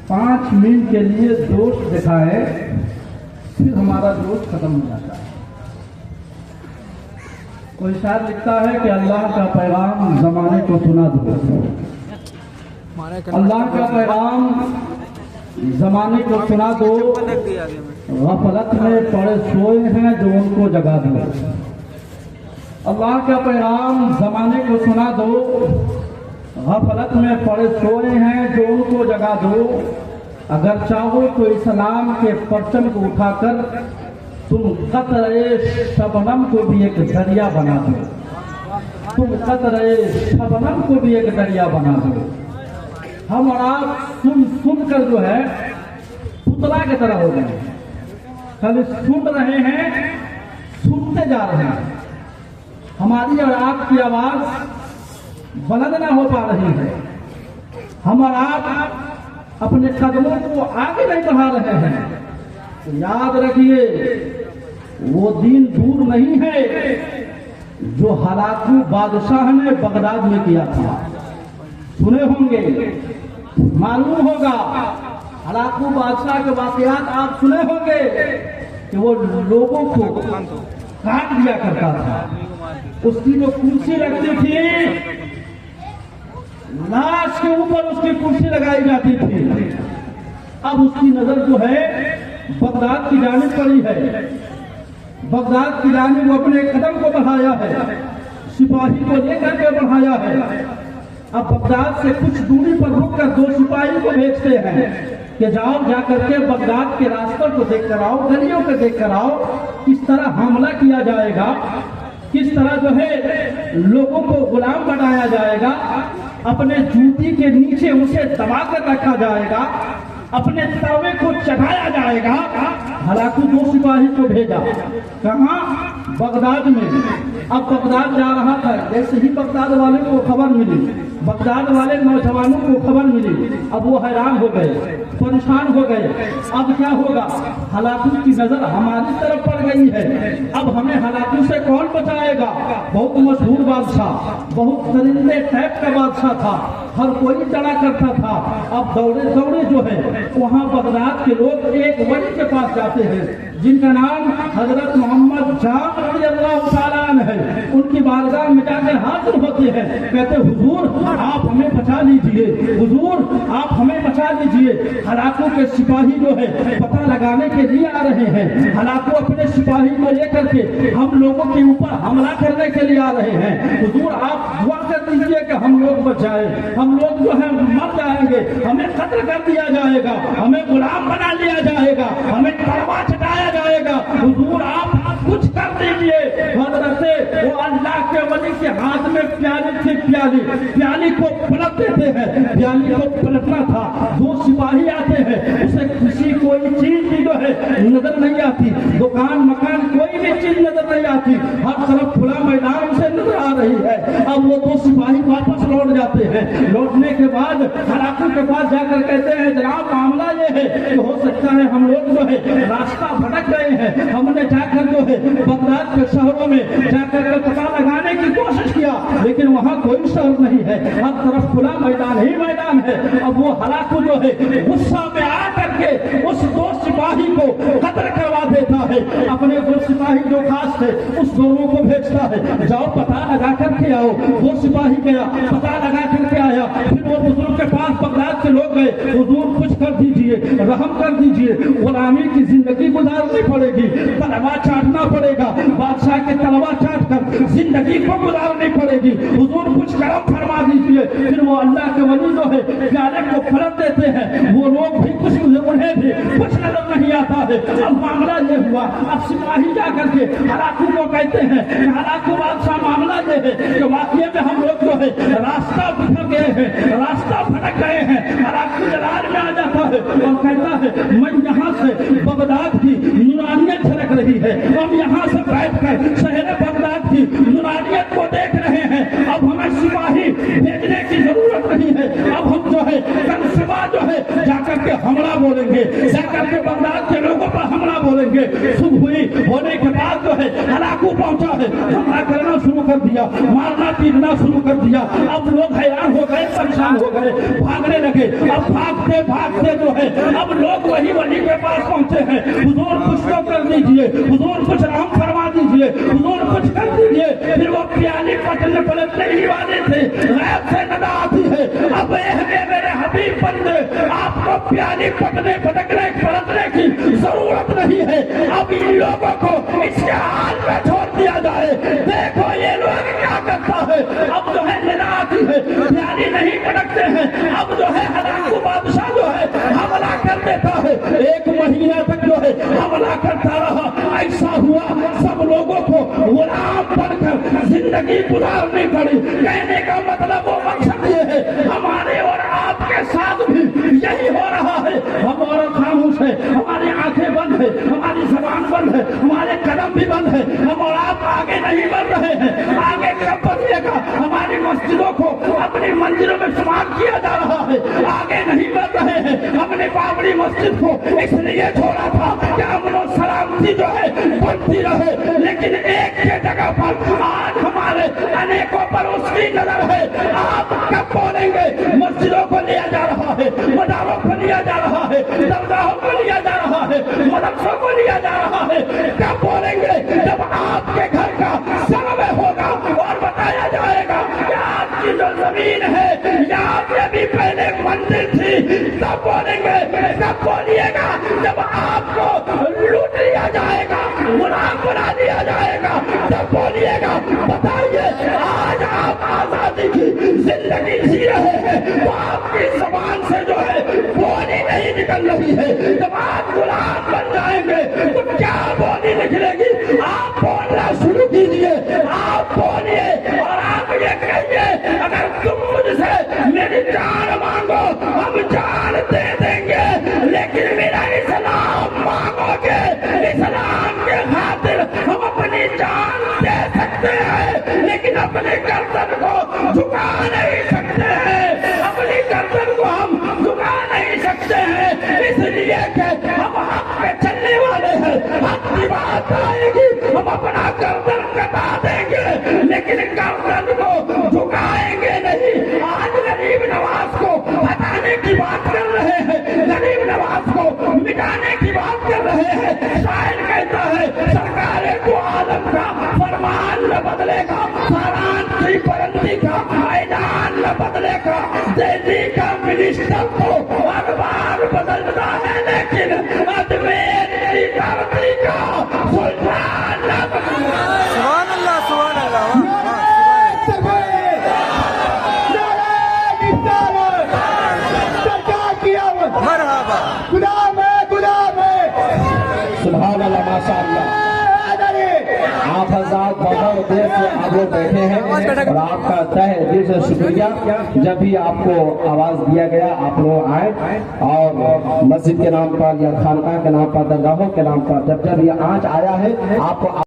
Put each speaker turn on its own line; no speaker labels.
5 minute के लिए जोश दिखाए, फिर हमारा जोश खत्म हो जाता है। कोई शायर लिखता है कि अल्लाह का पैगाम जमाने को सुना दो, अल्लाह का पैगाम जमाने को सुना दो, गफलत में पड़े सोए हैं जो उनको जगा दो। अल्लाह का पैगाम जमाने को सुना दो, गफलत में पड़े सोए हैं जो उनको जगा दो। अगर चाहो तो इस्लाम के परचम को उठाकर तुम कतरे शबनम को भी एक दरिया बना दो, तुम कतरे शबनम को भी एक दरिया बना दो। हम और आप सुनकर जो है पुतला की तरह हो गए, खाली सुन रहे हैं, सुनते जा रहे हैं। हमारी और आपकी आवाज बुलंद ना हो पा रही है, हम और आप अपने कदमों को आगे नहीं बढ़ा रहे हैं। तो याद रखिए, वो दिन दूर नहीं है जो हलाकू बादशाह ने बगदाद में किया था। सुने होंगे, मालूम होगा, हलाकू बादशाह के वाकयात आप सुने होंगे कि वो लोगों को काट दिया करता था। उसकी जो कुर्सी लगती थी, लाश के ऊपर उसकी कुर्सी लगाई जाती थी। अब उसकी नजर जो है बगदाद की जानिब पड़ी है, बगदाद की जानिब वो अपने कदम को बढ़ाया है, सिपाही को लेकर के बढ़ाया है। अब बगदाद से कुछ दूरी पर रुककर 2 सिपाही को भेजते हैं कि जाओ, जाकर के बगदाद के रास्तों को देख कर आओ, गलियों को देख कर आओ, किस तरह हमला किया जाएगा, किस तरह जो है लोगों को गुलाम बनाया जाएगा, अपने जूती के नीचे उसे दबा कर रखा जाएगा, अपने तवे को चढ़ाया जाएगा। हलाकू 2 सिपाही को भेजा, कहाँ? बगदाद में। अब बगदाद जा रहा था, जैसे ही बगदाद वाले को खबर मिली, बगदाद वाले नौजवानों को खबर मिली, अब वो हैरान हो गए, परेशान हो गए। अब क्या होगा? हलाकू की नजर हमारी तरफ पड़ गई है, अब हमें हलाकू से कौन बचाएगा? बहुत मशहूर बादशाह, बहुत दरिंदे टाइप का बादशाह था, हर कोई चढ़ा करता था। अब दौड़े दौड़े जो है वहाँ बगदाद के लोग एक वली के पास जाते हैं जिनका नाम हजरत मोहम्मद जाम रज़ियल्लाहु ताला अन्हु है। उनकी बारगाह में जाकर हाजिर होते हैं, कहते हुजूर आप हमें बचा लीजिए, हुजूर आप हमें बचा लीजिए। हलाकू के सिपाही जो है पता लगाने के लिए आ रहे हैं, हलाकू अपने सिपाही को लेकर के हम लोगों के ऊपर हमला करने के लिए आ रहे हैं। हुजूर आप दुआ कर दीजिए कि हम लोग बच जाए, हम लोग जो है मर जाएंगे, हमें कत्ल कर दिया जाएगा, हमें गुलाम बना लिया जाएगा, हमें तलवा चढ़ाया जाएगा। हुजूर आप कुछ कर दीजिए। हजरत वो अल्लाह के वली के हाथ में प्याली थी, प्याली को पलट देते हैं, प्याली को पलटना था। 2 सिपाही आते हैं, उसे किसी कोई चीज भी जो है नजर नहीं आती, दुकान मकान कोई भी चीज नजर नहीं आती, हर तरफ खुला मैदान उसे नजर आ रही है। अब वो 2 सिपाही वापस लौट जाते हैं। लौटने के बाद हलाकू के पास जाकर कहते हैं जनाब मामला ये है कि हो सकता है हम लोग जो है रास्ता भटक गए हैं, हमने जाकर जो है बगदाद के शहरों में जाकर के पता लगाने की कोशिश किया, लेकिन वहाँ कोई शहर नहीं है, हर तरफ खुला मैदान ही मैदान है। अब वो हलाकू जो है गुस्सा में आकर के उस 2 सिपाही को कत्ल करवा देता है। अपने 2 सिपाही जो खास थे उस दोनों को भेजता है, जाओ पता लगा करके आओ। 2 सिपाही गया, पता लगा करके आया। फिर वो बुजुर्ग के पास बगदाद के लोग गए, हुजूर कुछ कर दीजिए, रहम कर दीजिए, गुलामी की जिंदगी गुजारनी पड़ेगी, तलवा चाटना पड़ेगा, बादशाह के तलवा चाट कर जिंदगी को गुजारनी पड़ेगी, हुजूर कुछ करम फरमा दीजिए। फिर वो अल्लाह के वली जो है प्याले को पलट देते हैं। वो लोग भी कुछ उन्हें भी कुछ नजर नहीं आता है। अब मामला ये हुआ, अब सिपाही जाकर के हलाकू को कहते हैं, हलाकू बादशाह मामला ये है कि वाकई में हम लोग जो है रास्ता भटक गए हैं, रास्ता भटक गए हैं। हलाकू जलाल में आ जाता है और कहता है मैं यहाँ से बगदाद की नूरानियत झलक रही है, हम यहाँ से बैठ कर शहर बगदाद की नूरानियत को देख रहे हैं। अब हमें सिपाही भेजने की जरूरत नहीं है, अब हम जो है कल सुबह जो है जाकर के हमला बोलेंगे, जाकर के बगदाद के लोगों पर हमला बोलेंगे। सुबह हुई होने के बाद जो है हलाकू पहुंचा है, हमला करना शुरू कर दिया, मारना पीटना शुरू कर दिया। अब लोग हैरान हो गए, परेशान हो गए, भागने लगे। अब भागते भागते जो है अब लोग वही वली के पास पहुंचे हैं। हुजूर कुछ तो कर दीजिए, हुजूर कुछ रहम फरमा दीजिए, हुजूर कुछ कर दीजिए। फिर वो प्याली पटने पलटने ही वाले थे, गैब से नदा आती है, अब मेरे हबीब बंदे, आपको प्याली पटने पटकने पलटने की जरूरत नहीं है। अब इन लोगों को इसके हाल में छोड़ दिया जाए। देखो ये लोग क्या करता है। अब जो है निदा आती है, प्याली नहीं पटकते हैं। अब जो है हलाकू बादशाह जो है हमला कर देता है। एक महीना तक जो है हमला करता रहा। ऐसा हुआ सब लोगों को गुलाम बनकर जिंदगी गुजारनी पड़ी। कहने का मतलब वो मकसद ये है, हमारे और आपके साथ भी यही हो रहा है। हम और खामोश है, हमारी आंखें बंद है, हमारी जबान बंद है, हमारे कदम भी बंद है। हम और आप आगे नहीं बढ़ रहे हैं। आगे कब बढ़िएगा? हमारी मस्जिदों को अपनी मंजिलों में शुमार किया जा रहा है, आगे नहीं बढ़ रहे हैं। हमने बाबरी मस्जिद को इसलिए छोड़ा था कि अमन और सलामती जो है बनती रहे, लेकिन एक के जगह पर आज हमारे अनेकों पर उसकी नजर है। आप कब बोलेंगे? मस्जिदों को लिया जा रहा है, मदारों को लिया जा रहा है, दरगाहों को लिया जा रहा है, मदरसों को लिया जा रहा है। कब बोलेंगे? जब आपके घर का सर्वे होगा और बताया जाएगा कि आपकी जो जमीन है यहाँ पे भी पहले मंदिर थी, तब बोलेंगे। कब बोलिएगा? जब आपको लूट लिया जाएगा, गुलाम बना दिया जाएगा, तब बोलिएगा। बताइए, आज आप आजादी की जिंदगी जी रहे हैं तो आपकी जबान से जो है बोली नहीं निकल रही है। जब आप गुलाम बन जाएंगे तो क्या बोली निकलेगी? आप बोलना शुरू कीजिए, आप बोलिए और आप ये कहिए, अगर तुम मुझसे मेरी जान मांगो हम जान दे देंगे, लेकिन मेरा इस्लाम मांगोगे, इस्लाम के खातिर हम अपनी जान दे सकते हैं, लेकिन अपने गर्दन को झुका नहीं सकते हैं। अपनी गर्दन को हम झुका नहीं सकते हैं, इसलिए कि हम हक पे चलने वाले हैं। हक की बात आएगी हम अपना गर्दन कटा देंगे, लेकिन गर्दन को झुकाएंगे नहीं। आज गरीब नवाज को हटाने की बात कर रहे हैं, गरीब नवाज को मिटाने की बात कर रहे हैं। शायर कहता है, सरकार को आलम का फरमान न बदलेगा, फरमान की परंती का ऐलान न बदलेगा। दिल्ली का मिनिस्टर तो हर बार बदलता है, लेकिन अजमेर की धरती का सुल्तान न बदलेगा।
सुभान अल्लाह, सुभान अल्लाह। मरहबा।
सुभान अल्लाह, माशाअल्लाह। आप हज़रात बहुत देर से आप लोग बैठे हैं और आपका तहे दिल से शुक्रिया। जब भी आपको आवाज दिया गया आप लोग आए और मस्जिद के नाम पर या खानका के नाम पर, दरगाहों के नाम पर जब जब ये आज आया है आपको